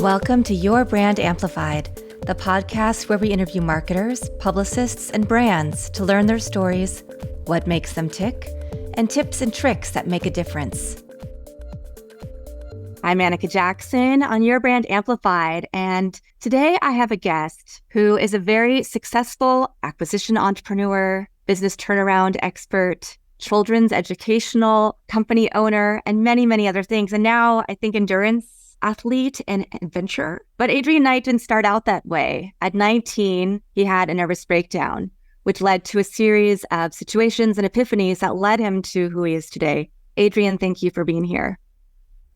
Welcome to Your Brand Amplified, the podcast where we interview marketers, publicists, and brands to learn their stories, what makes them tick, and tips and tricks that make a difference. I'm Annika Jackson on Your Brand Amplified, and today I have a guest who is a very successful acquisition entrepreneur, business turnaround expert, children's educational company owner, and many, many other things. And now I think endurance athlete and adventurer. But Adrian Knight didn't start out that way. At 19, he had a nervous breakdown, which led to a series of situations and epiphanies that led him to who he is today. Adrian, thank you for being here.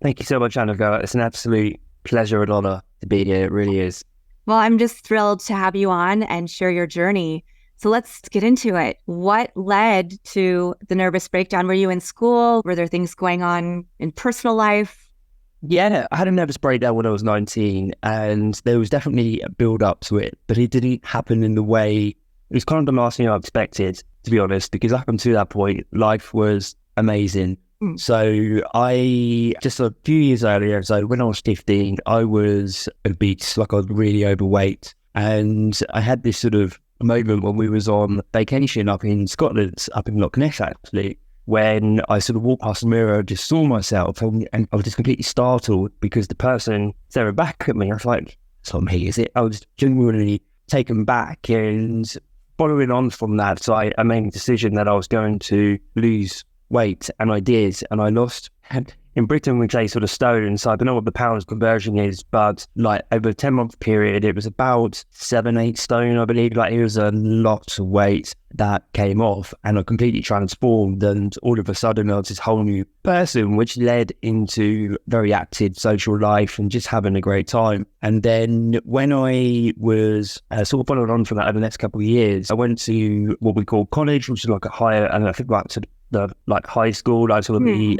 Thank you so much, Annika. It's an absolute pleasure and honor to be here. It really is. Well, I'm just thrilled to have you on and share your journey. So let's get into it. What led to the nervous breakdown? Were you in school? Were there things going on in personal life? Yeah, I had a nervous breakdown when I was 19, and there was definitely a build up to it, but it didn't happen in the way, it was kind of the last thing I expected, to be honest, because up until that point, life was amazing. So I, just a few years earlier, so when I was 15, I was obese, like I was really overweight. And I had this sort of moment when we was on vacation up in Scotland, up in Loch Ness actually, when I sort of walked past the mirror, just saw myself, and I was just completely startled because the person staring back at me, I was like, it's not me, is it? I was genuinely taken back, and following on from that, so I made a decision that I was going to lose weight, and I did, and I lost. And in Britain, we say sort of stone, so I don't know what the pounds conversion is, but like over a 10-month period, it was about 7-8 stone, I believe. Like it was a lot of weight that came off, and I completely transformed, and all of a sudden I was this whole new person, which led into very active social life and just having a great time. And then when I was sort of following on from that over the next couple of years, I went to what we call college, which is like a higher, and I think like to the like high school, like sort of the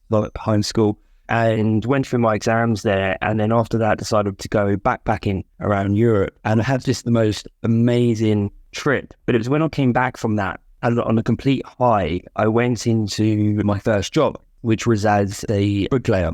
like high school, and went through my exams there. And then after that, decided to go backpacking around Europe, and I had just the most amazing trip. But it was when I came back from that, and on a complete high, I went into my first job, which was as a bricklayer.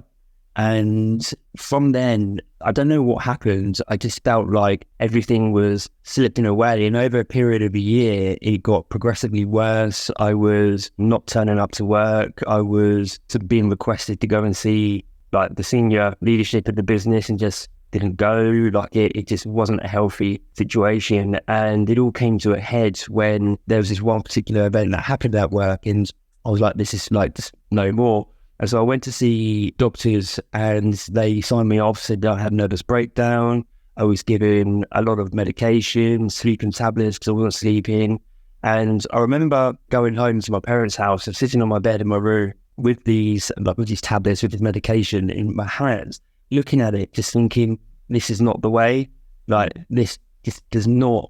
And from then, I don't know what happened. I just felt like everything was slipping away. And over a period of a year, it got progressively worse. I was not turning up to work. I was being requested to go and see like the senior leadership of the business and just didn't go. Like it just wasn't a healthy situation. And it all came to a head when there was this one particular event that happened at work. And I was like, this is like just no more. And so I went to see doctors, and they signed me off, said I had a nervous breakdown. I was given a lot of medication, sleeping tablets because I wasn't sleeping. And I remember going home to my parents' house and sitting on my bed in my room with these tablets, with this medication in my hands, looking at it, just thinking, this is not the way. Like this just does not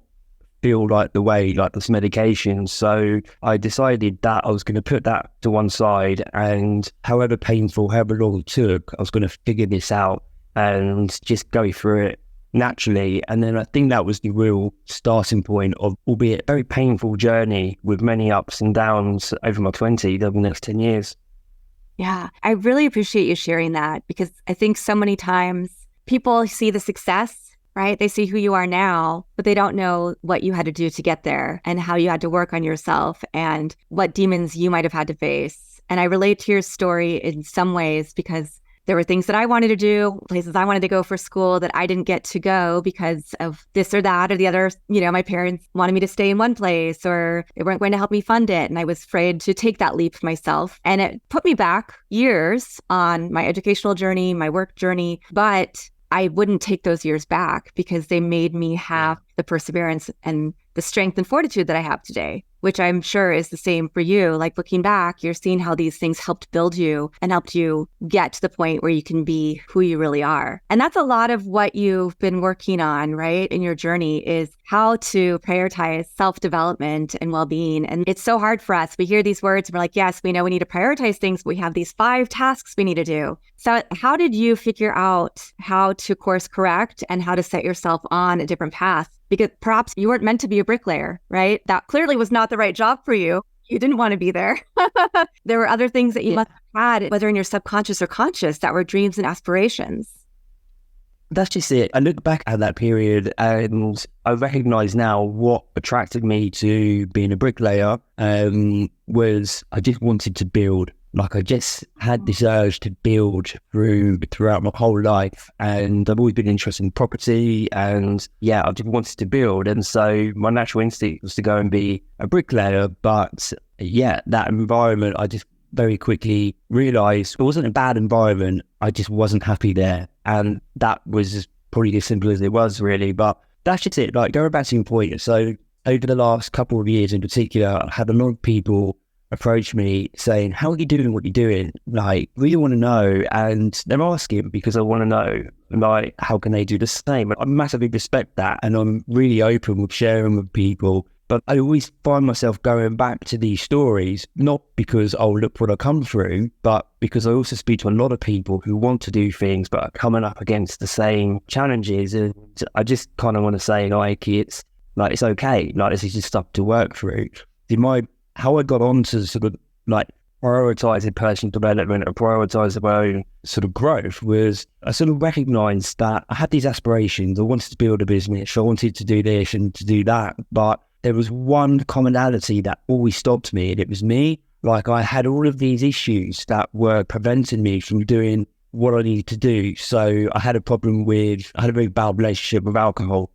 feel like the way, like this medication. So I decided that I was going to put that to one side, and however painful, however long it took, I was going to figure this out and just go through it naturally. And then I think that was the real starting point of, albeit a very painful journey with many ups and downs over my 20s, over the next 10 years. Yeah, I really appreciate you sharing that, because I think so many times people see the success, right? They see who you are now, but they don't know what you had to do to get there and how you had to work on yourself and what demons you might have had to face. And I relate to your story in some ways because there were things that I wanted to do, places I wanted to go for school that I didn't get to go because of this or that or the other. You know, my parents wanted me to stay in one place, or they weren't going to help me fund it. And I was afraid to take that leap myself. And it put me back years on my educational journey, my work journey. But I wouldn't take those years back because they made me have the perseverance and the strength and fortitude that I have today, which I'm sure is the same for you. Like looking back, you're seeing how these things helped build you and helped you get to the point where you can be who you really are. And that's a lot of what you've been working on, right, in your journey, is how to prioritize self-development and well-being. And it's so hard for us. We hear these words and we're like, yes, we know we need to prioritize things, but we have these 5 tasks we need to do. So how did you figure out how to course correct and how to set yourself on a different path? Because perhaps you weren't meant to be a bricklayer, right? That clearly was not the right job for you. You didn't want to be there. There were other things that you must have had, whether in your subconscious or conscious, that were dreams and aspirations. That's just it. I look back at that period and I recognize now what attracted me to being a bricklayer was I just wanted to build. Like I just had this urge to build throughout my whole life, and I've always been interested in property, and yeah, I just wanted to build. And so my natural instinct was to go and be a bricklayer. But yeah, that environment, I just very quickly realised it wasn't a bad environment. I just wasn't happy there. And that was probably as simple as it was, really. But that's just it. Like, going back to your point, so over the last couple of years in particular, I had a lot of people approach me saying, how are you doing what you're doing? Like, really want to know. And they're asking because I want to know, like, how can they do the same? I massively respect that. And I'm really open with sharing with people. But I always find myself going back to these stories, not because, oh, look what I come through, but because I also speak to a lot of people who want to do things, but are coming up against the same challenges. And I just kind of want to say, like, it's okay. Like, this is just stuff to work through. How I got on to sort of like prioritizing personal development and prioritizing my own sort of growth was I sort of recognized that I had these aspirations. I wanted to build a business. I wanted to do this and to do that. But there was one commonality that always stopped me, and it was me. Like, I had all of these issues that were preventing me from doing what I needed to do. So I had a very bad relationship with alcohol,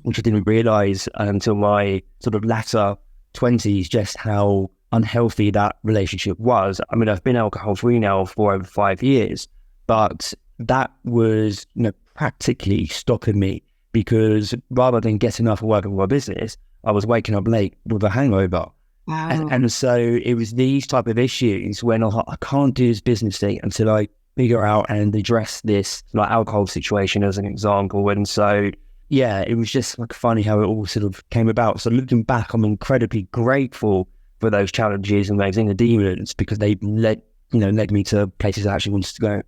which I didn't realize until my sort of latter 20s, just how unhealthy that relationship was. I mean, I've been alcohol free now for over 5 years, but that was, practically stopping me, because rather than getting up and working on my business, I was waking up late with a hangover. Wow. And so it was these type of issues when I can't do this business thing until I figure out and address this, like, alcohol situation as an example. And so, yeah, it was just like funny how it all sort of came about. So looking back, I'm incredibly grateful for those challenges and those inner demons, because they led me to places I actually wanted to go.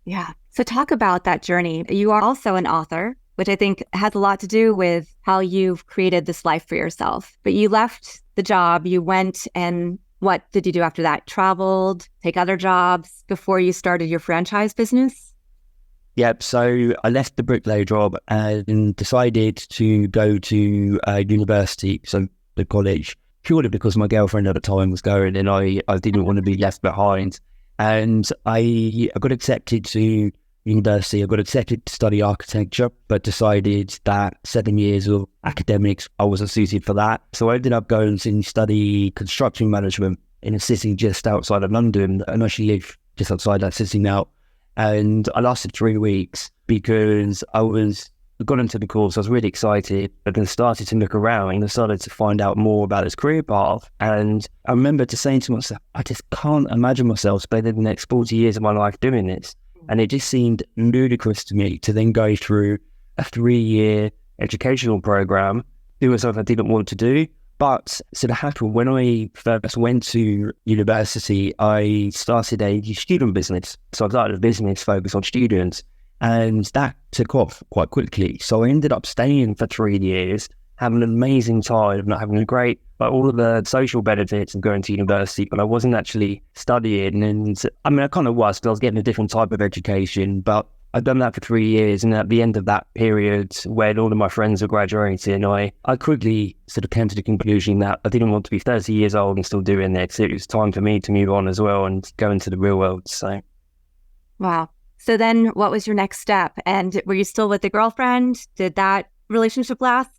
Yeah. So talk about that journey. You are also an author, which I think has a lot to do with how you've created this life for yourself. But you left the job, you went, and what did you do after that? Traveled, take other jobs before you started your franchise business? Yep. So I left the bricklayer job and decided to go to university, so the college, purely because my girlfriend at the time was going, and I didn't want to be left behind. And I got accepted to university. I got accepted to study architecture, but decided that 7 years of academics, I wasn't suited for that. So I ended up going to study construction management in a city just outside of London. And I actually live just outside that city now. And I lasted 3 weeks because I got into the course. I was really excited, but then started to look around and I started to find out more about this career path. And I remember just saying to myself, I just can't imagine myself spending the next 40 years of my life doing this. And it just seemed ludicrous to me to then go through a 3-year educational program, doing something I didn't want to do. But so that happened when I first went to university, I started a student business. So I started a business focused on students, and that took off quite quickly. So I ended up staying for 3 years, having an amazing time, not having a great, like, all of the social benefits of going to university, but I wasn't actually studying. And I mean, I kind of was, but I was getting a different type of education. But I'd done that for 3 years. And at the end of that period, when all of my friends were graduating, I quickly sort of came to the conclusion that I didn't want to be 30 years old and still doing this. It was time for me to move on as well and go into the real world. So. Wow. So then what was your next step? And were you still with the girlfriend? Did that relationship last?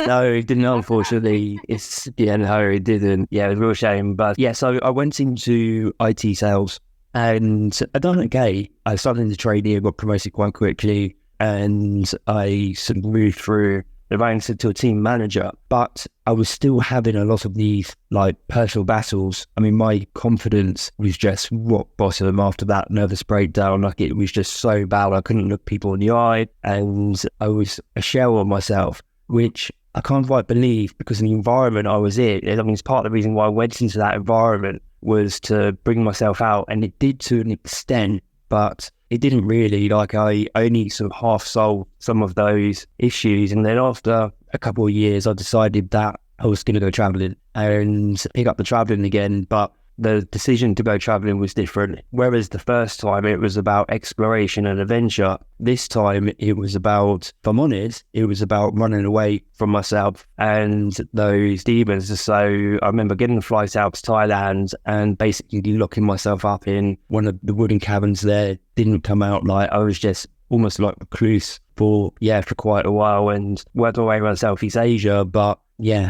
No, it didn't, unfortunately. No, it didn't. Yeah, it was a real shame. But yeah, so I went into IT sales and I done okay. I started in the trainee, got promoted quite quickly, and I sort of moved through the ranks to a team manager. But I was still having a lot of these, like, personal battles. I mean, my confidence was just rock bottom after that nervous breakdown. Like, it was just so bad. I couldn't look people in the eye, and I was a shell of myself, which I can't quite believe, because in the environment I was in, I mean, it's part of the reason why I went into that environment was to bring myself out, and it did to an extent, but it didn't really. Like, I only sort of half solved some of those issues. And then after a couple of years, I decided that I was going to go traveling and pick up the traveling again. But the decision to go traveling was different. Whereas the first time it was about exploration and adventure, this time it was about, if I'm honest, it was about running away from myself and those demons. So I remember getting a flight out to Thailand and basically locking myself up in one of the wooden cabins there. Didn't come out. Like, I was just almost like recluse for quite a while, and worked my way around Southeast Asia, but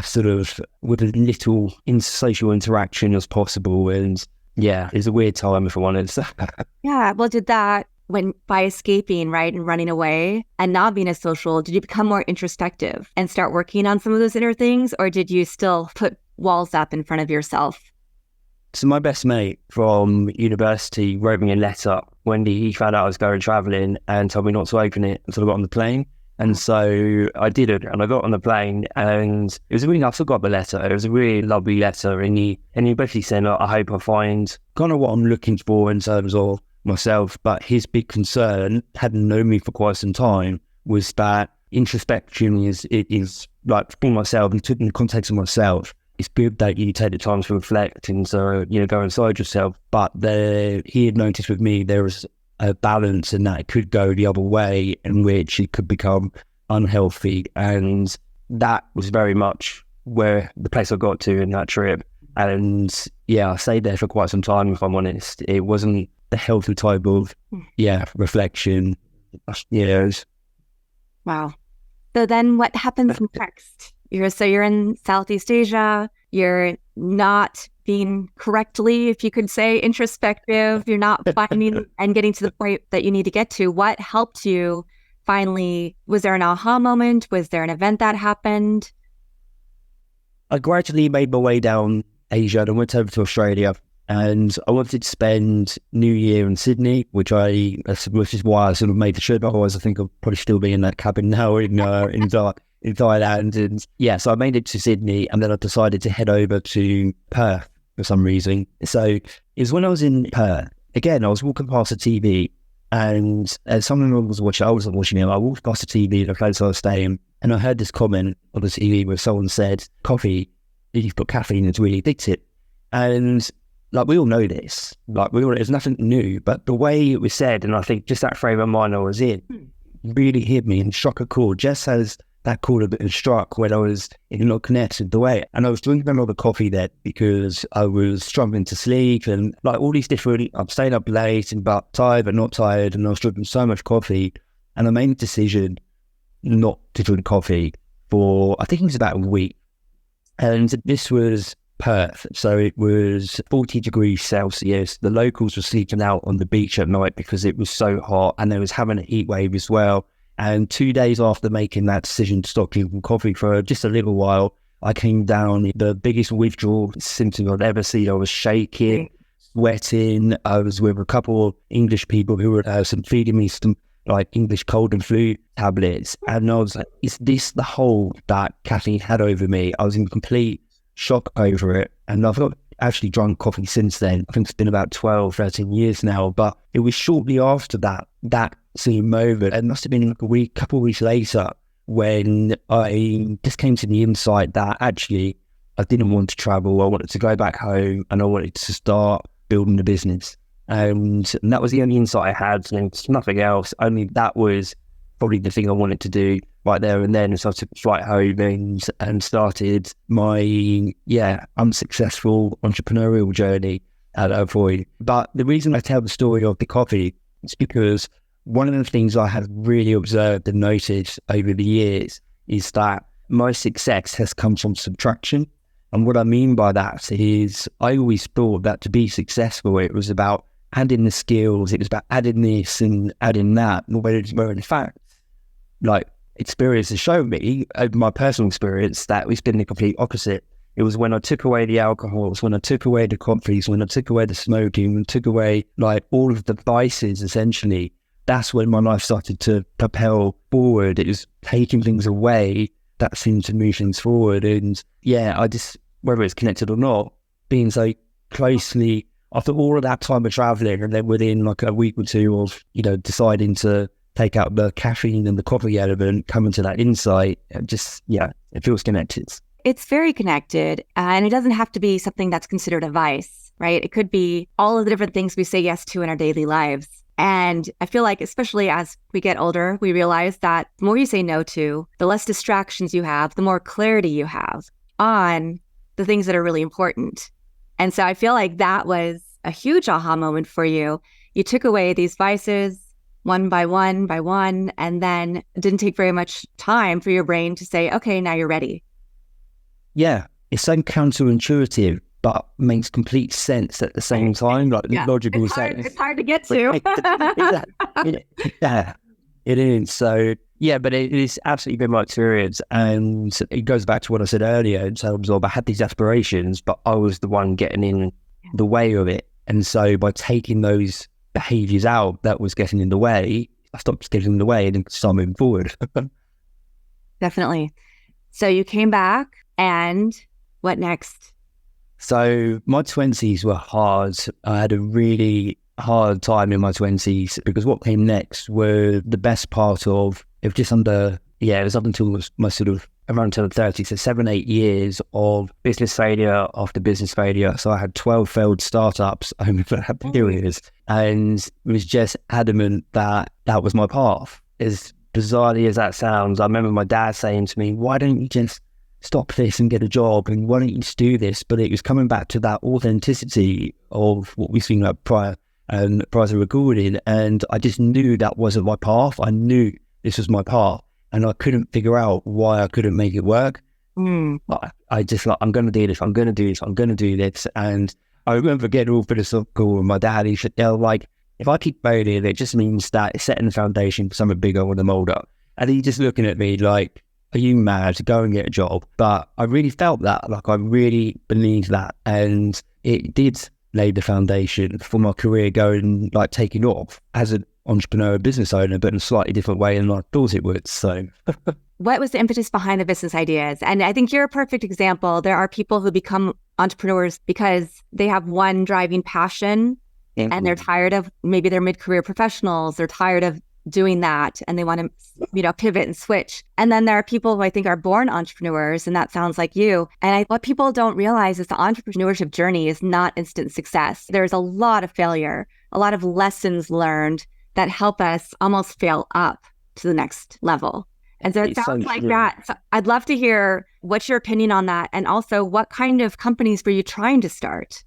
sort of with as little social interaction as possible. And it's a weird time, if I'm honest. Yeah. Well, did that, when by escaping, right, and running away and not being as social, did you become more introspective and start working on some of those inner things, or did you still put walls up in front of yourself? So my best mate from university wrote me a letter when he found out I was going travelling, and told me not to open it until I got on the plane. And so I didn't, and I got on the plane, and it was I still got the letter. It was a really lovely letter, and he basically said, I hope I find kind of what I'm looking for in terms of myself. But his big concern, hadn't known me for quite some time, was that introspection is like for myself, and took in the context of myself. It's good that you take the time to reflect and so, go inside yourself. But he had noticed with me there was a balance, and that it could go the other way, in which it could become unhealthy. And that was very much where the place I got to in that trip. And I stayed there for quite some time, if I'm honest. It wasn't the healthy type of reflection. Wow. So then what happens next? You're in Southeast Asia, you're not being correctly, if you could say, introspective, you're not finding and getting to the point that you need to get to. What helped you finally? Was there an aha moment? Was there an event that happened? I gradually made my way down Asia and I went over to Australia, and I wanted to spend New Year in Sydney, which is why I sort of made the trip. Otherwise, I think I'll probably still be in that cabin now in Thailand. And so I made it to Sydney, and then I decided to head over to Perth for some reason. So it was when I was in Perth. Again, I was walking past a TV, and someone was watching. I wasn't watching it. I walked past the TV at the place I was staying, and I heard this comment on the TV where someone said, "Coffee, if you've got caffeine, it's really addictive." And like, we all know this. It's nothing new, but the way it was said, and I think just that frame of mind I was in, really hit me and struck a chord, just as that chord had been struck when I was in not connected the way. And I was drinking a lot of coffee then because I was struggling to sleep, and like all these different, I'm staying up late and but tired but not tired, and I was drinking so much coffee. And I made a decision not to drink coffee for, I think it was about a week. And this was Perth, so it was 40 degrees Celsius. The locals were sleeping out on the beach at night because it was so hot, and they was having a heat wave as well. And 2 days after making that decision to stop drinking coffee for just a little while, I came down the biggest withdrawal symptom I'd ever seen. I was shaking, sweating. I was with a couple of English people who were feeding me some like English cold and flu tablets. And I was like, is this the hold that caffeine had over me? I was in complete shock over it. And I've not actually drunk coffee since then. I think it's been about 12, 13 years now. But it was shortly after that same moment, it must have been like couple of weeks later, when I just came to the insight that actually I didn't want to travel. I wanted to go back home, and I wanted to start building a business. And that was the only insight I had, and nothing else. Only that was probably the thing I wanted to do right there and then. So I took a flight home and started my unsuccessful entrepreneurial journey at that point. But the reason I tell the story of the coffee is because one of the things I have really observed and noticed over the years is that my success has come from subtraction. And what I mean by that is I always thought that to be successful, it was about adding the skills, it was about adding this and adding that. Where in fact, like, experience has shown me, my personal experience, that it's been the complete opposite. It was when I took away the alcohol, it was when I took away the coffees, when I took away the smoking, and took away like all of the vices, essentially. That's when my life started to propel forward. It was taking things away that seemed to move things forward. And I just, whether it's connected or not, being so closely, after all of that time of traveling, and then within like a week or two of, deciding to take out the caffeine and the coffee element, coming to that insight, it just, it feels connected. It's very connected, and it doesn't have to be something that's considered a vice, right? It could be all of the different things we say yes to in our daily lives. And I feel like, especially as we get older, we realize that the more you say no to, the less distractions you have, the more clarity you have on the things that are really important. And so I feel like that was a huge aha moment for you. You took away these vices one by one, and then it didn't take very much time for your brain to say, okay, now you're ready. Yeah, it's so counterintuitive, but makes complete sense at the same time, like logical sense. It's hard to get to. Yeah, it is. So, yeah, but it is absolutely been my experience. And it goes back to what I said earlier in terms of I had these aspirations, but I was the one getting in the way of it. And so by taking those behaviors out that was getting in the way, I stopped getting in the way and started moving forward. Definitely. So you came back, and what next? So my 20s were hard. I had a really hard time in my 20s because what came next were the best part of it, just under, it was up until my sort of around until the 30s, so 7-8 years of business failure after business failure. So I had 12 failed startups over that period, and was just adamant that that was my path. As bizarrely as that sounds, I remember my dad saying to me, why don't you just stop this and get a job, and why don't you just do this? But it was coming back to that authenticity of what we've seen prior to recording, and I just knew that wasn't my path. I knew this was my path, and I couldn't figure out why I couldn't make it work. I just I'm going to do this, I'm going to do this, I'm going to do this. And I remember getting all philosophical with my dad. He said, like, if I keep failing, it just means that it's setting the foundation for something bigger with the mold up. And he just looking at me like, are you mad? Go and get a job. But I really felt that, like I really believed that. And it did lay the foundation for my career going, like taking off as an entrepreneur, business owner, but in a slightly different way than I thought it would. So what was the impetus behind the business ideas? And I think you're a perfect example. There are people who become entrepreneurs because they have one driving passion and they're tired of, maybe they're mid-career professionals, they're tired of doing that and they want to, pivot and switch. And then there are people who I think are born entrepreneurs, and that sounds like you. And what people don't realize is the entrepreneurship journey is not instant success. There's a lot of failure, a lot of lessons learned that help us almost fail up to the next level. And so it sounds like that. So I'd love to hear what's your opinion on that, and also what kind of companies were you trying to start?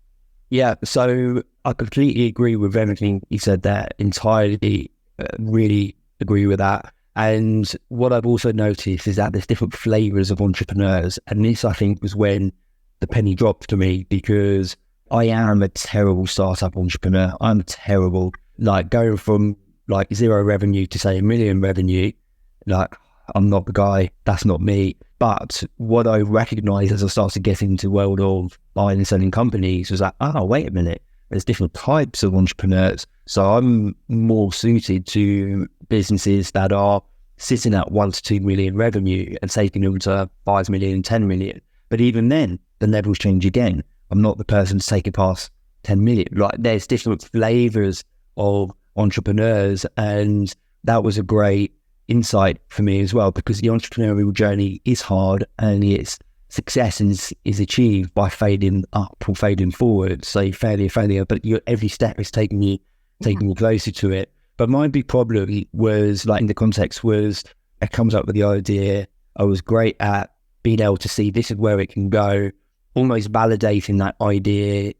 Yeah, so I completely agree with everything you said there, entirely. Really agree with that. And what I've also noticed is that there's different flavors of entrepreneurs, and this I think was when the penny dropped to me, because I am a terrible startup entrepreneur. I'm terrible, like going from like 0 revenue to say 1 million revenue. Like, I'm not the guy, that's not me. But what I recognized as I started getting into the world of buying and selling companies was that, oh, wait a minute, there's different types of entrepreneurs. So I'm more suited to businesses that are sitting at 1 to 2 million revenue and taking them to 5 million, 10 million. But even then, the levels change again. I'm not the person to take it past 10 million. Like, there's different flavors of entrepreneurs, and that was a great insight for me as well, because the entrepreneurial journey is hard, and its success is achieved by fading up or fading forward. So failure, but every step is taking you closer to it. But my big problem was, like, in the context was, I comes up with the idea. I was great at being able to see this is where it can go, almost validating that idea,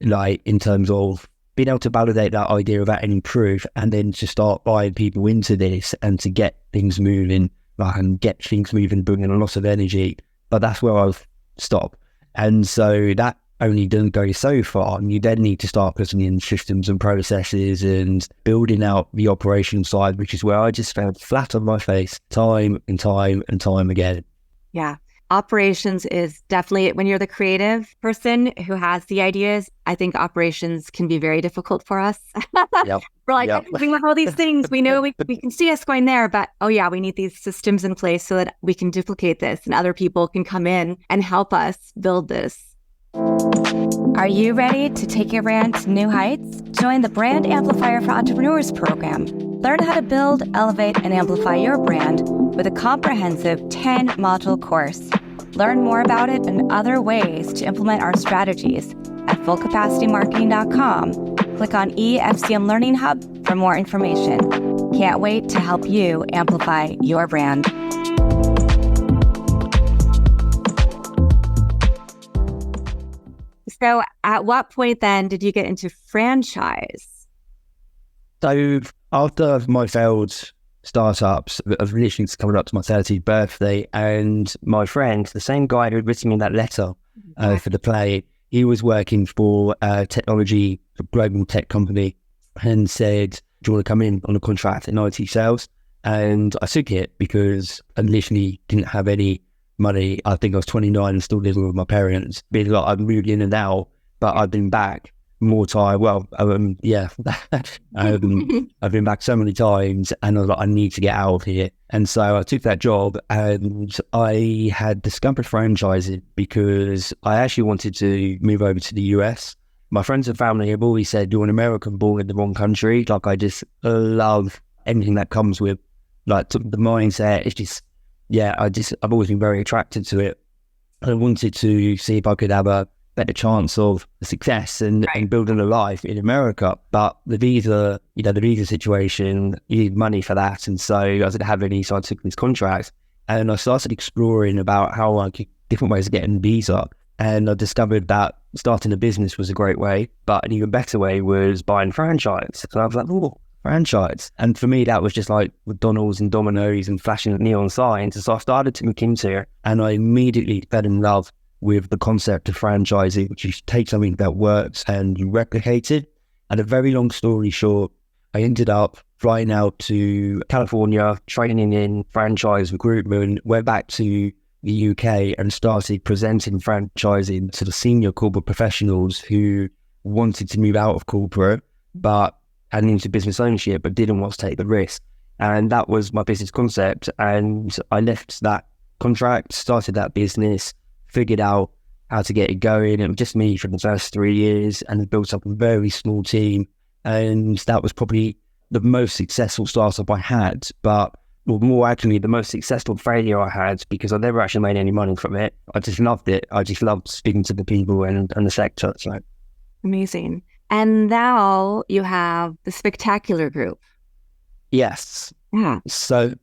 like in terms of being able to validate that idea without any proof, and then to start buying people into this and to get things moving, bringing a lot of energy. But that's where I'll stop. And so that only doesn't go so far. And you then need to start putting in systems and processes and building out the operation side, which is where I just fell flat on my face time and time and time again. Yeah. Operations is definitely, when you're the creative person who has the ideas, I think operations can be very difficult for us. Yep. We're like, we have all these things. We know we can see us going there, but we need these systems in place so that we can duplicate this and other people can come in and help us build this. Are you ready to take your brand to new heights? Join the Brand Amplifier for Entrepreneurs program. Learn how to build, elevate, and amplify your brand with a comprehensive 10-module course. Learn more about it and other ways to implement our strategies at fullcapacitymarketing.com. Click on EFCM Learning Hub for more information. Can't wait to help you amplify your brand. So at what point then did you get into franchise? So after my failed startups, I've literally coming up to my 30th birthday, and my friend, the same guy who had written me that letter for the play, he was working for a global tech company, and said, do you want to come in on a contract in IT sales? And I took it because I literally didn't have any money. I think I was 29 and still living with my parents. Being like, I've moved in and out, but I've been back more time. Well, I've been back so many times, and I was like, I need to get out of here. And so I took that job, and I had discovered franchising because I actually wanted to move over to the US. My friends and family have always said, you're an American born in the wrong country. Like, I just love anything that comes with like the mindset. It's just, I've always been very attracted to it. I wanted to see if I could have a better chance of success and building a life in America. But the visa situation, you need money for that. And so I didn't have any, so I took this contract, and I started exploring about how I could, different ways of getting a visa. And I discovered that starting a business was a great way, but an even better way was buying franchise. So I was like, oh, franchise. And for me, that was just like McDonald's and Domino's and flashing neon signs. And so I started to look into it, and I immediately fell in love with the concept of franchising, which is take something that works and you replicate it. And a very long story short, I ended up flying out to California, training in franchise recruitment, went back to the UK and started presenting franchising to the senior corporate professionals who wanted to move out of corporate, but had into business ownership, but didn't want to take the risk. And that was my business concept. And I left that contract, started that business, figured out how to get it going. It was just me for the first 3 years, and built up a very small team. And that was probably the most successful startup I had, but more actually the most successful failure I had, because I never actually made any money from it. I just loved it. I just loved speaking to the people and the sector. So amazing. And now you have the Spectacular Group. Yes. Yeah. So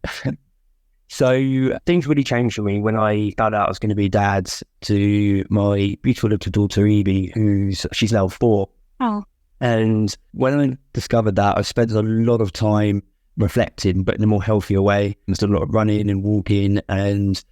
things really changed for me when I found out I was going to be dad to my beautiful little daughter, Evie, she's now 4. Oh. And when I discovered that, I spent a lot of time reflecting, but in a more healthier way. I did a lot of running and walking, and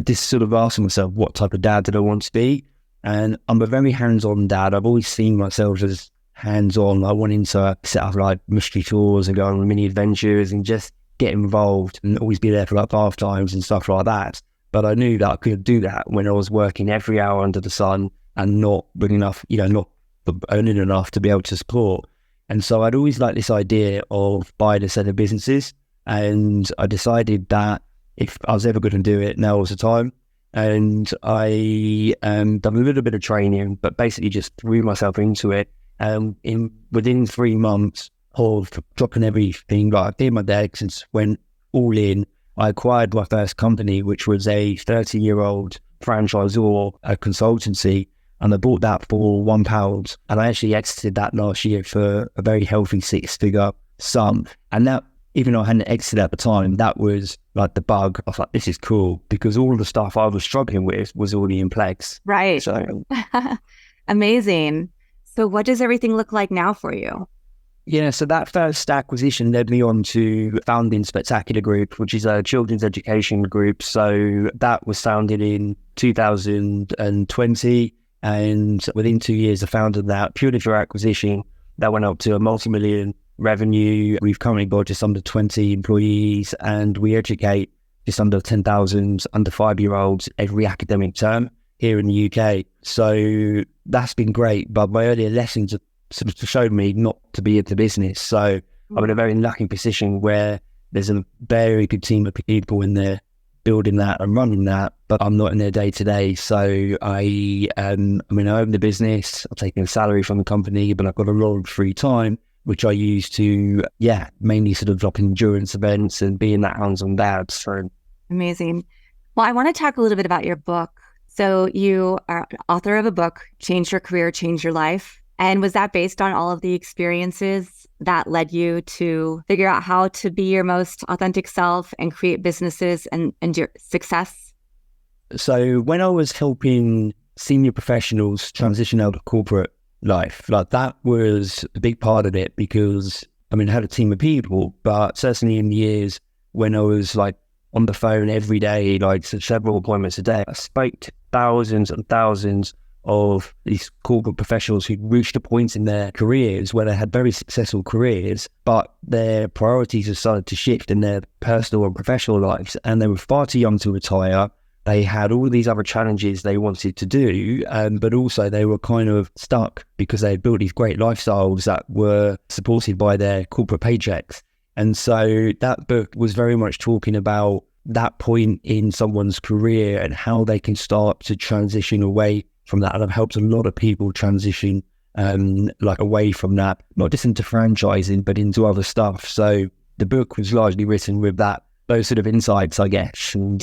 just sort of asking myself, what type of dad did I want to be? And I'm a very hands-on dad. I've always seen myself as hands-on. I wanted to set up like mystery tours and go on mini adventures and just get involved and always be there for like bath times and stuff like that. But I knew that I couldn't do that when I was working every hour under the sun and not big enough, not earning enough to be able to support. And so I'd always liked this idea of buying a set of businesses. And I decided that if I was ever going to do it, now was the time. And I done a little bit of training, but basically just threw myself into it. Within 3 months of dropping everything, like I did my decks and went all in, I acquired my first company, which was a 30-year-old franchisor, a consultancy, and I bought that for £1. And I actually exited that last year for a very healthy 6-figure sum. And that, even though I hadn't exited at the time, that was like the bug. I was like, this is cool, because all of the stuff I was struggling with was already in place. Right. So amazing. So what does everything look like now for you? Yeah, so that first acquisition led me on to founding Spectacular Group, which is a children's education group. So that was founded in 2020. And within 2 years, I founded that purely through acquisition. That went up to a multi-million revenue. We've currently got just under 20 employees, and we educate just under 10,000 under 5-year-olds every academic term here in the UK. So that's been great. But my earlier lessons have sort of showed me not to be in the business. So I'm in a very lucky position where there's a very good team of people in there building that and running that, but I'm not in there day to day. So I own the business. I'm taking a salary from the company, but I've got a lot of free time, which I use to, mainly sort of drop endurance events and being that hands-on dad. So amazing. Well, I want to talk a little bit about your book, So you are an author of a book, Change Your Career, Change Your Life. And was that based on all of the experiences that led you to figure out how to be your most authentic self and create businesses and your success? So when I was helping senior professionals transition out of corporate life, like that was a big part of it because, I mean, I had a team of people, but certainly in the years when I was like on the phone every day, like several appointments a day, I spoke to thousands and thousands of these corporate professionals who'd reached a point in their careers where they had very successful careers, but their priorities had started to shift in their personal and professional lives, and they were far too young to retire. They had all these other challenges they wanted to do, but also they were kind of stuck because they had built these great lifestyles that were supported by their corporate paychecks. And so that book was very much talking about that point in someone's career and how they can start to transition away from that. And I've helped a lot of people transition like away from that, not just into franchising, but into other stuff. So the book was largely written with those sort of insights, I guess. And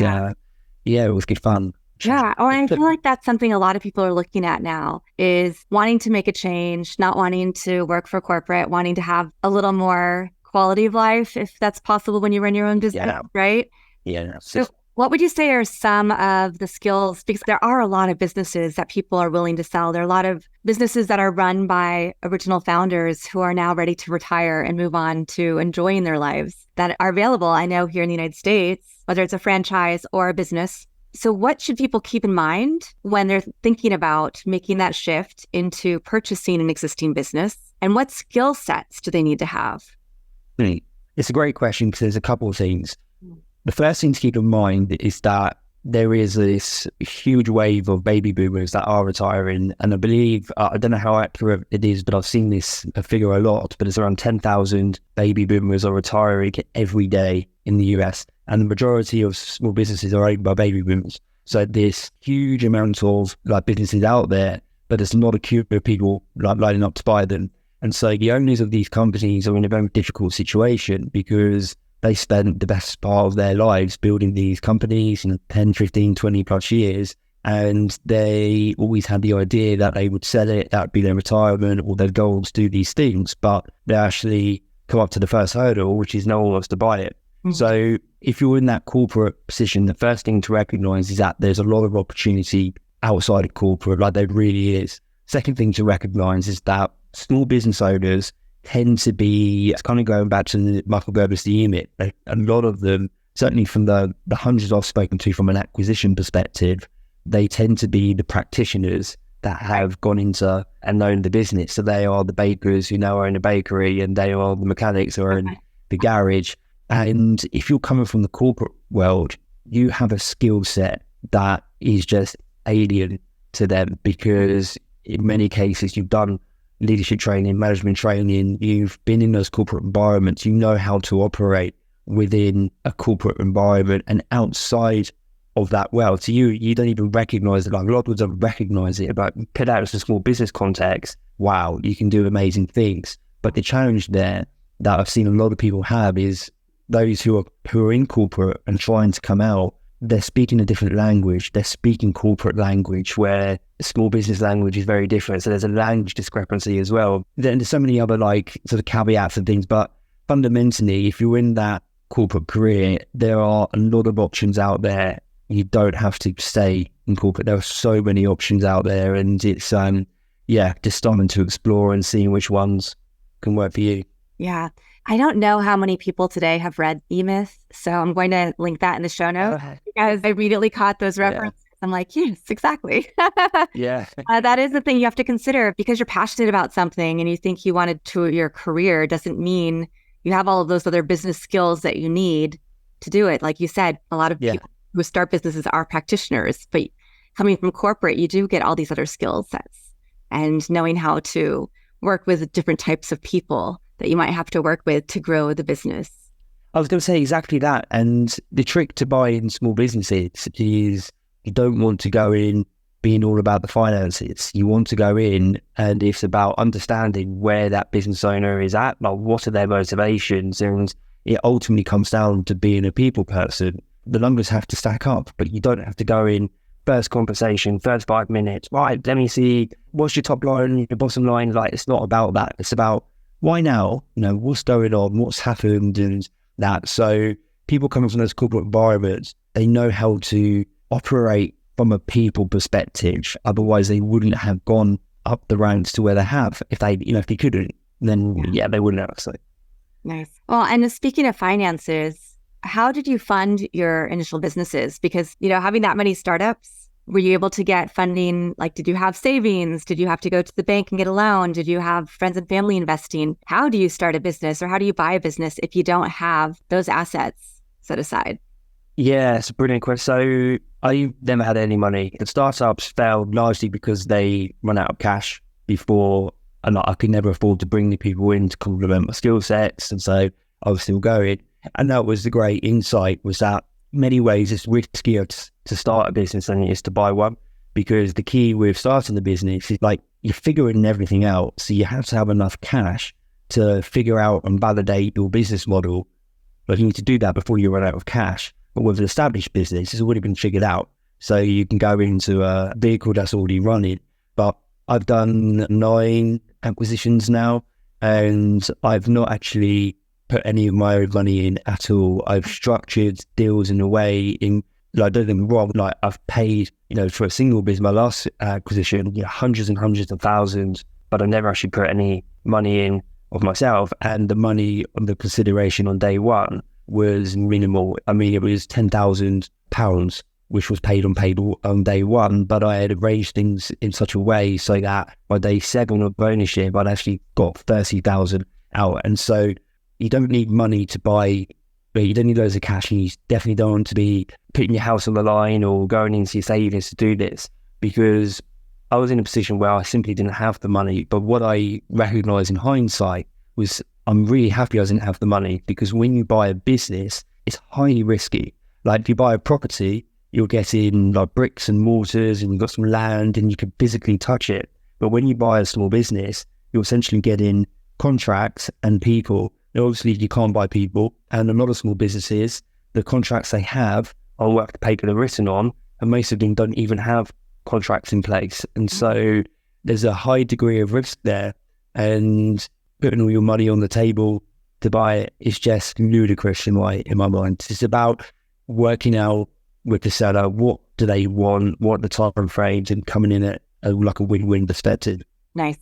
yeah, it was good fun. Yeah. Or I feel like that's something a lot of people are looking at now is wanting to make a change, not wanting to work for corporate, wanting to have a little more quality of life, if that's possible when you run your own business, right? Yeah. So what would you say are some of the skills? Because there are a lot of businesses that people are willing to sell. There are a lot of businesses that are run by original founders who are now ready to retire and move on to enjoying their lives that are available, I know, here in the United States, whether it's a franchise or a business. So what should people keep in mind when they're thinking about making that shift into purchasing an existing business? And what skill sets do they need to have? It's a great question because there's a couple of things. The first thing to keep in mind is that there is this huge wave of baby boomers that are retiring. And I believe, I don't know how accurate it is, but I've seen this figure a lot, but it's around 10,000 baby boomers are retiring every day in the US. And the majority of small businesses are owned by baby boomers. So there's huge amount of like businesses out there, but there's not a queue of people like lining up to buy them. And so the owners of these companies are in a very difficult situation because they spent the best part of their lives building these companies in 10, 15, 20 plus years. And they always had the idea that they would sell it, that would be their retirement or their goals to do these things. But they actually come up to the first hurdle, which is no one wants to buy it. Mm-hmm. So if you're in that corporate position, the first thing to recognize is that there's a lot of opportunity outside of corporate, like there really is. Second thing to recognize is that small business owners tend to be, it's kind of going back to the Michael Gerber's The Emit. A lot of them, certainly from the hundreds I've spoken to from an acquisition perspective, they tend to be the practitioners that have gone into and known the business. So they are the bakers who now own a bakery, and they are the mechanics who are in the garage. And if you're coming from the corporate world, you have a skill set that is just alien to them because in many cases you've done leadership training, management training, you've been in those corporate environments, you know how to operate within a corporate environment and outside of that world. So you don't even recognize it. Like a lot of people don't recognize it, but put out as a small business context, wow, you can do amazing things. But the challenge there that I've seen a lot of people have is those who are in corporate and trying to come out, they're speaking a different language. They're speaking corporate language where small business language is very different. So there's a language discrepancy as well. Then there's so many other like sort of caveats and things, but fundamentally, if you're in that corporate career, there are a lot of options out there. You don't have to stay in corporate. There are so many options out there, and it's just starting to explore and seeing which ones can work for you. Yeah. I don't know how many people today have read E-Myth, so I'm going to link that in the show notes because I immediately caught those references. Yeah. I'm like, yes, exactly. Yeah. That is the thing you have to consider because you're passionate about something and you think you want it to your career doesn't mean you have all of those other business skills that you need to do it. Like you said, a lot of people who start businesses are practitioners, but coming from corporate, you do get all these other skill sets and knowing how to work with different types of people that you might have to work with to grow the business. I was going to say exactly that. And the trick to buying small businesses is you don't want to go in being all about the finances. You want to go in and it's about understanding where that business owner is at, like what are their motivations, and it ultimately comes down to being a people person. The numbers have to stack up, but you don't have to go in first conversation, first 5 minutes, right, let me see, what's your top line, your bottom line? Like, it's not about that. It's about why now, what's going on, what's happened and that. So people coming from those corporate environments, they know how to operate from a people perspective. Otherwise they wouldn't have gone up the ranks to where they have. If they, if they couldn't, then they wouldn't have. So. Nice. Well, and speaking of finances, how did you fund your initial businesses? Because, having that many startups, were you able to get funding? Like, did you have savings? Did you have to go to the bank and get a loan? Did you have friends and family investing? How do you start a business, or how do you buy a business if you don't have those assets set aside? Yeah, it's a brilliant question. So I never had any money. The startups failed largely because they run out of cash before, and I could never afford to bring the people in to complement my skill sets. And so I was still going. And that was the great insight, was that many ways it's riskier to start a business than it is to buy one, because the key with starting the business is like you're figuring everything out. So you have to have enough cash to figure out and validate your business model. But you need to do that before you run out of cash. But with an established business, it's already been figured out. So you can go into a vehicle that's already running. But I've done 9 acquisitions now, and I've not actually put any of my own money in at all. I've structured deals in a way don't get me wrong, like I've paid, for a single business, my last acquisition, hundreds and hundreds of thousands, but I never actually put any money in of myself. And the money on the consideration on day one was minimal. I mean, it was £10,000, which was paid on day one, but I had arranged things in such a way so that by day 7 of ownership, I'd actually got 30,000 out. And so you don't need money to buy, but you don't need loads of cash, and you definitely don't want to be putting your house on the line or going into your savings to do this, because I was in a position where I simply didn't have the money. But what I recognized in hindsight was I'm really happy I didn't have the money, because when you buy a business, it's highly risky. Like if you buy a property, you're getting like bricks and mortars, and you've got some land and you can physically touch it. But when you buy a small business, you're essentially getting contracts and people. Now, obviously, you can't buy people, and a lot of small businesses, the contracts they have are work the paper they're written on, and most of them don't even have contracts in place. And so there's a high degree of risk there, and putting all your money on the table to buy it is just ludicrous in my mind. It's about working out with the seller, what do they want, what are the time frames, and coming in at like a win-win perspective. Nice.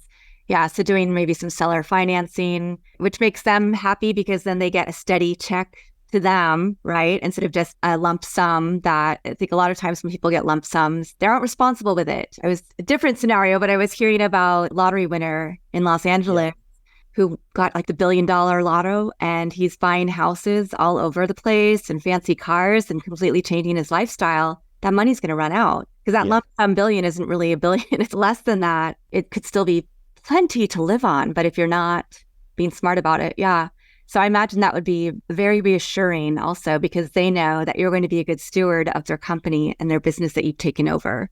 Yeah. So doing maybe some seller financing, which makes them happy because then they get a steady check to them, right? Instead of just a lump sum that I think a lot of times when people get lump sums, they aren't responsible with it. It was a different scenario, but I was hearing about a lottery winner in Los Angeles who got like the $1 billion lotto, and he's buying houses all over the place and fancy cars and completely changing his lifestyle. That money's going to run out because that lump sum billion isn't really a billion. It's less than that. It could still be plenty to live on, but if you're not being smart about it, So I imagine that would be very reassuring also, because they know that you're going to be a good steward of their company and their business that you've taken over.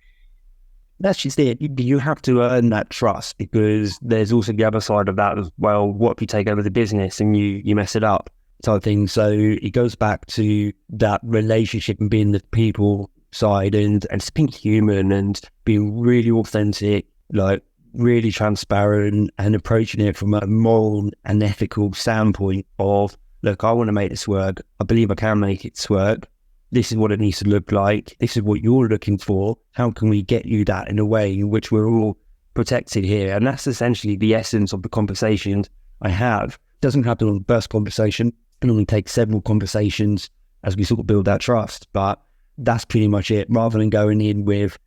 That's just it. You have to earn that trust, because there's also the other side of that as well. What if you take over the business and you mess it up, type of thing? So it goes back to that relationship and being the people side, and just being human and being really authentic, like really transparent, and approaching it from a moral and ethical standpoint of, look, I want to make this work. I believe I can make it work. This is what it needs to look like. This is what you're looking for. How can we get you that in a way in which we're all protected here? And that's essentially the essence of the conversations I have. It doesn't happen on the first conversation. It only takes several conversations as we sort of build that trust. But that's pretty much it. Rather than going in with,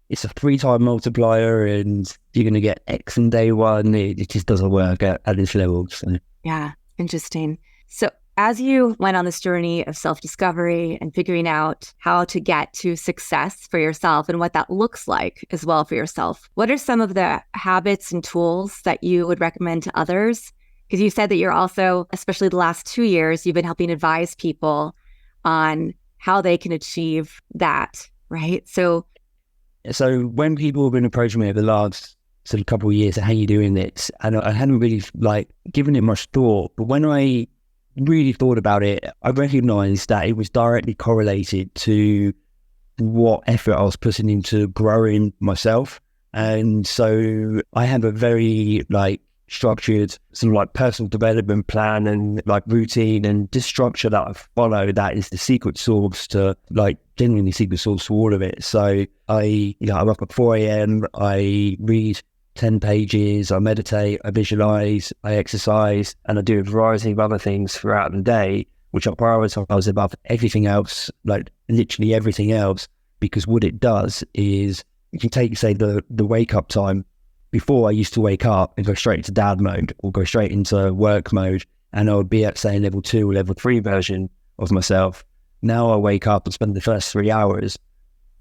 it's a 3-time multiplier and you're going to get X in day one, it just doesn't work at this level. So. Yeah, interesting. So as you went on this journey of self-discovery and figuring out how to get to success for yourself and what that looks like as well for yourself, what are some of the habits and tools that you would recommend to others? Because you said that you're also, especially the last 2 years, you've been helping advise people on how they can achieve that, right? So when people have been approaching me over the last sort of couple of years, how are you doing this? And I hadn't really given it much thought, but when I really thought about it, I recognized that it was directly correlated to what effort I was putting into growing myself. And so I have a very like structured sort of like personal development plan and like routine and just structure that I follow that is the secret sauce to like genuinely secret sauce to all of it. So I'm up at 4 a.m. I read 10 pages, I meditate, I visualize, I exercise, and I do a variety of other things throughout the day, which I prioritize above everything else, like literally everything else, because what it does is you can take, say, the wake up time. Before I used to wake up and go straight into dad mode or go straight into work mode, and I would be at, say, level 2 or level 3 version of myself. Now I wake up and spend the first 3 hours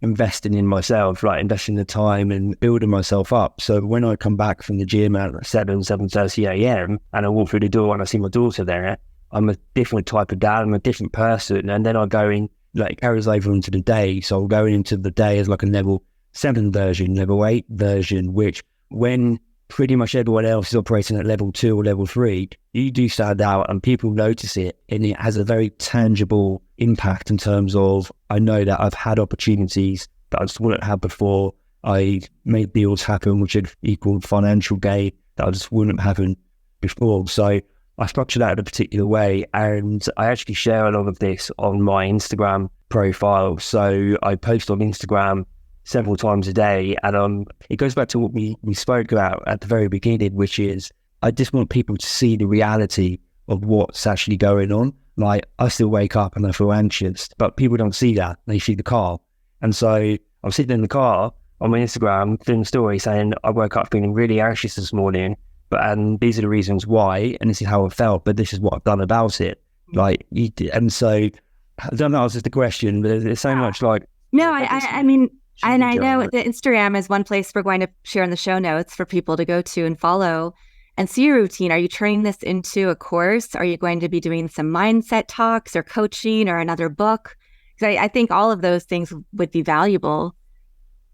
investing in myself, like investing the time and building myself up. So when I come back from the gym at 7:30 a.m. and I walk through the door and I see my daughter there, I'm a different type of dad, I'm a different person. And then I go in, like it carries over into the day. So I'm going into the day as like a level 7 version, level 8 version, which when pretty much everyone else is operating at level 2 or level 3, you do stand out and people notice it, and it has a very tangible impact in terms of, I know that I've had opportunities that I just wouldn't have before. I made deals happen which had equaled financial gain that I just wouldn't have happened before. So I structure that in a particular way, and I actually share a lot of this on my Instagram profile. So I post on Instagram several times a day, and it goes back to what we spoke about at the very beginning, which is I just want people to see the reality of what's actually going on. Like, I still wake up and I feel anxious, but people don't see that. They see the car. And so I'm sitting in the car on my Instagram doing a story saying I woke up feeling really anxious this morning, and these are the reasons why, and this is how I felt, but this is what I've done about it. Like, and so I don't know, it's just a question, but there's so much like... No, I mean... And I know that Instagram is one place we're going to share in the show notes for people to go to and follow and see your routine. Are you turning this into a course? Are you going to be doing some mindset talks or coaching or another book? Because I think all of those things would be valuable.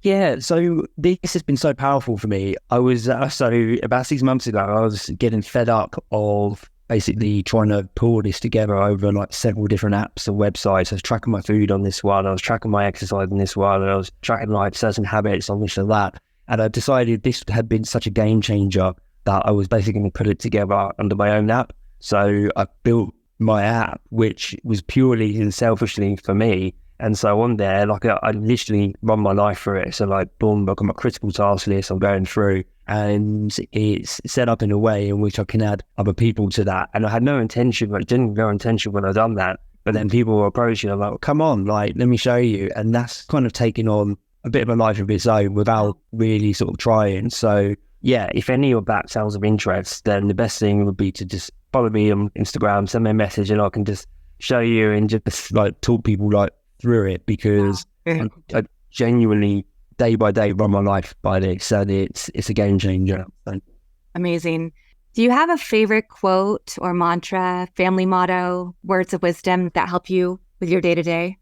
Yeah, so this has been so powerful for me. I was, so about 6 months ago, I was getting fed up of basically trying to pull this together over like several different apps and websites. I was tracking my food on this one, I was tracking my exercise on this one, and I was tracking like certain habits on this and that. And I decided this had been such a game changer that I was basically going to put it together under my own app. So I built my app, which was purely and selfishly for me. And so on there, like I literally run my life through it. So like, boom, I've got my critical task list I'm going through, and it's set up in a way in which I can add other people to that. And I had no intention, like didn't no intention when I done that. But then people were approaching, I'm like, well, come on, like, let me show you. And that's kind of taken on a bit of a life of its own without really sort of trying. So yeah, if any of that sounds of interest, then the best thing would be to just follow me on Instagram, send me a message, and I can just show you and just like talk people like through it, because I genuinely day by day run my life by this, and it's a game changer. So. Amazing. Do you have a favorite quote or mantra, family motto, words of wisdom that help you with your day to day?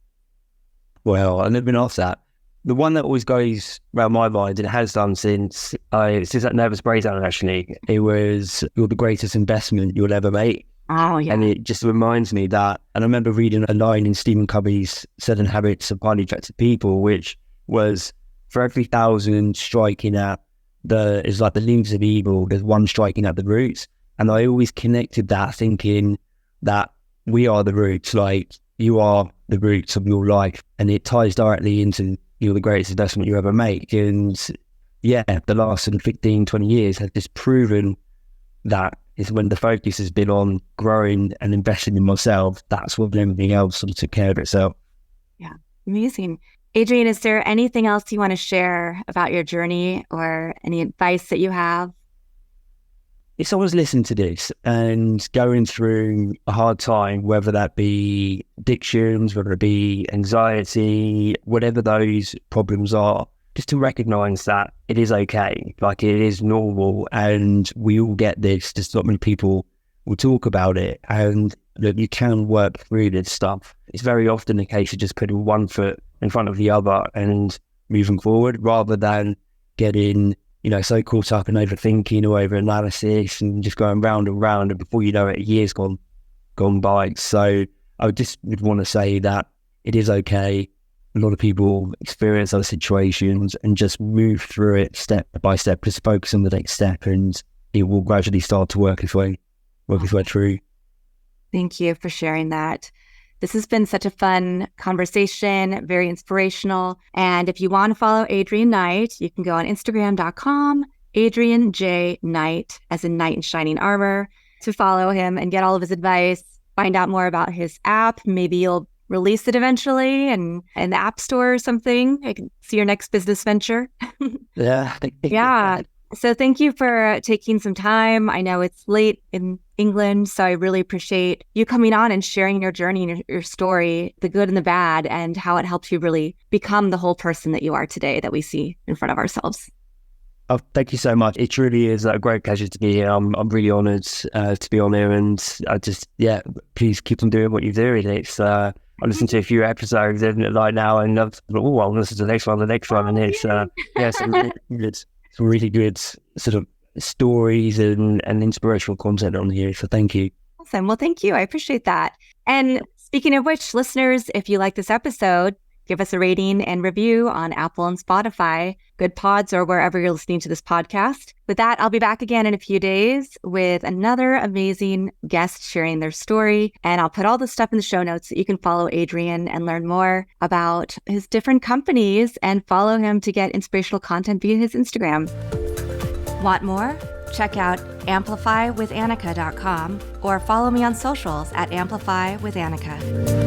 Well, I've never been asked that. The one that always goes around my mind, and it has done since that nervous breakdown, actually, it was, you're the greatest investment you'll ever make. Oh, yeah. And it just reminds me that, and I remember reading a line in Stephen Covey's 7 Habits of Highly Effective People, which was, for every 1,000 striking at is like the leaves of evil, there's one striking at the roots. And I always connected that, thinking that we are the roots, like you are the roots of your life, and it ties directly into you're the greatest investment you ever make. And yeah, the last 15, 20 years has just proven that is when the focus has been on growing and investing in myself. That's when everything else sort of took care of itself. Yeah, amazing. Adrian, is there anything else you want to share about your journey or any advice that you have? If someone's listening to this and going through a hard time, whether that be addictions, whether it be anxiety, whatever those problems are, just to recognize that it is okay, like it is normal, and we all get this, just not many people will talk about it, and that you can work through this stuff. It's very often the case of just putting one foot in front of the other and moving forward, rather than getting, so caught up in overthinking or over analysis and just going round and round, and before you know it, a year's gone by. So I would want to say that it is okay. a lot of people experience those situations and just move through it step by step, just focus on the next step, and it will gradually start to work its way through. Thank you for sharing that. This has been such a fun conversation, very inspirational. And if you want to follow Adrian Knight, you can go on Instagram.com, Adrian J. Knight, as in knight in shining armor, to follow him and get all of his advice, find out more about his app. Maybe you'll release it eventually and in the App Store or something. I can see your next business venture. Yeah. Yeah. So thank you for taking some time. I know it's late in England, so I really appreciate you coming on and sharing your journey and your story, the good and the bad, and how it helps you really become the whole person that you are today that we see in front of ourselves. Oh, thank you so much. It truly is a great pleasure to be here. I'm really honoured to be on here, and I just, please keep on doing what you're doing. It's I listened to a few episodes like now, and I'll listen to the next one, and it's some really good sort of stories and inspirational content on here. So thank you. Awesome. Well, thank you. I appreciate that. And speaking of which, listeners, if you like this episode, give us a rating and review on Apple and Spotify, Good Pods, or wherever you're listening to this podcast. With that, I'll be back again in a few days with another amazing guest sharing their story. And I'll put all the stuff in the show notes so you can follow Adrian and learn more about his different companies and follow him to get inspirational content via his Instagram. Want more? Check out amplifywithannika.com or follow me on socials at amplifywithannika.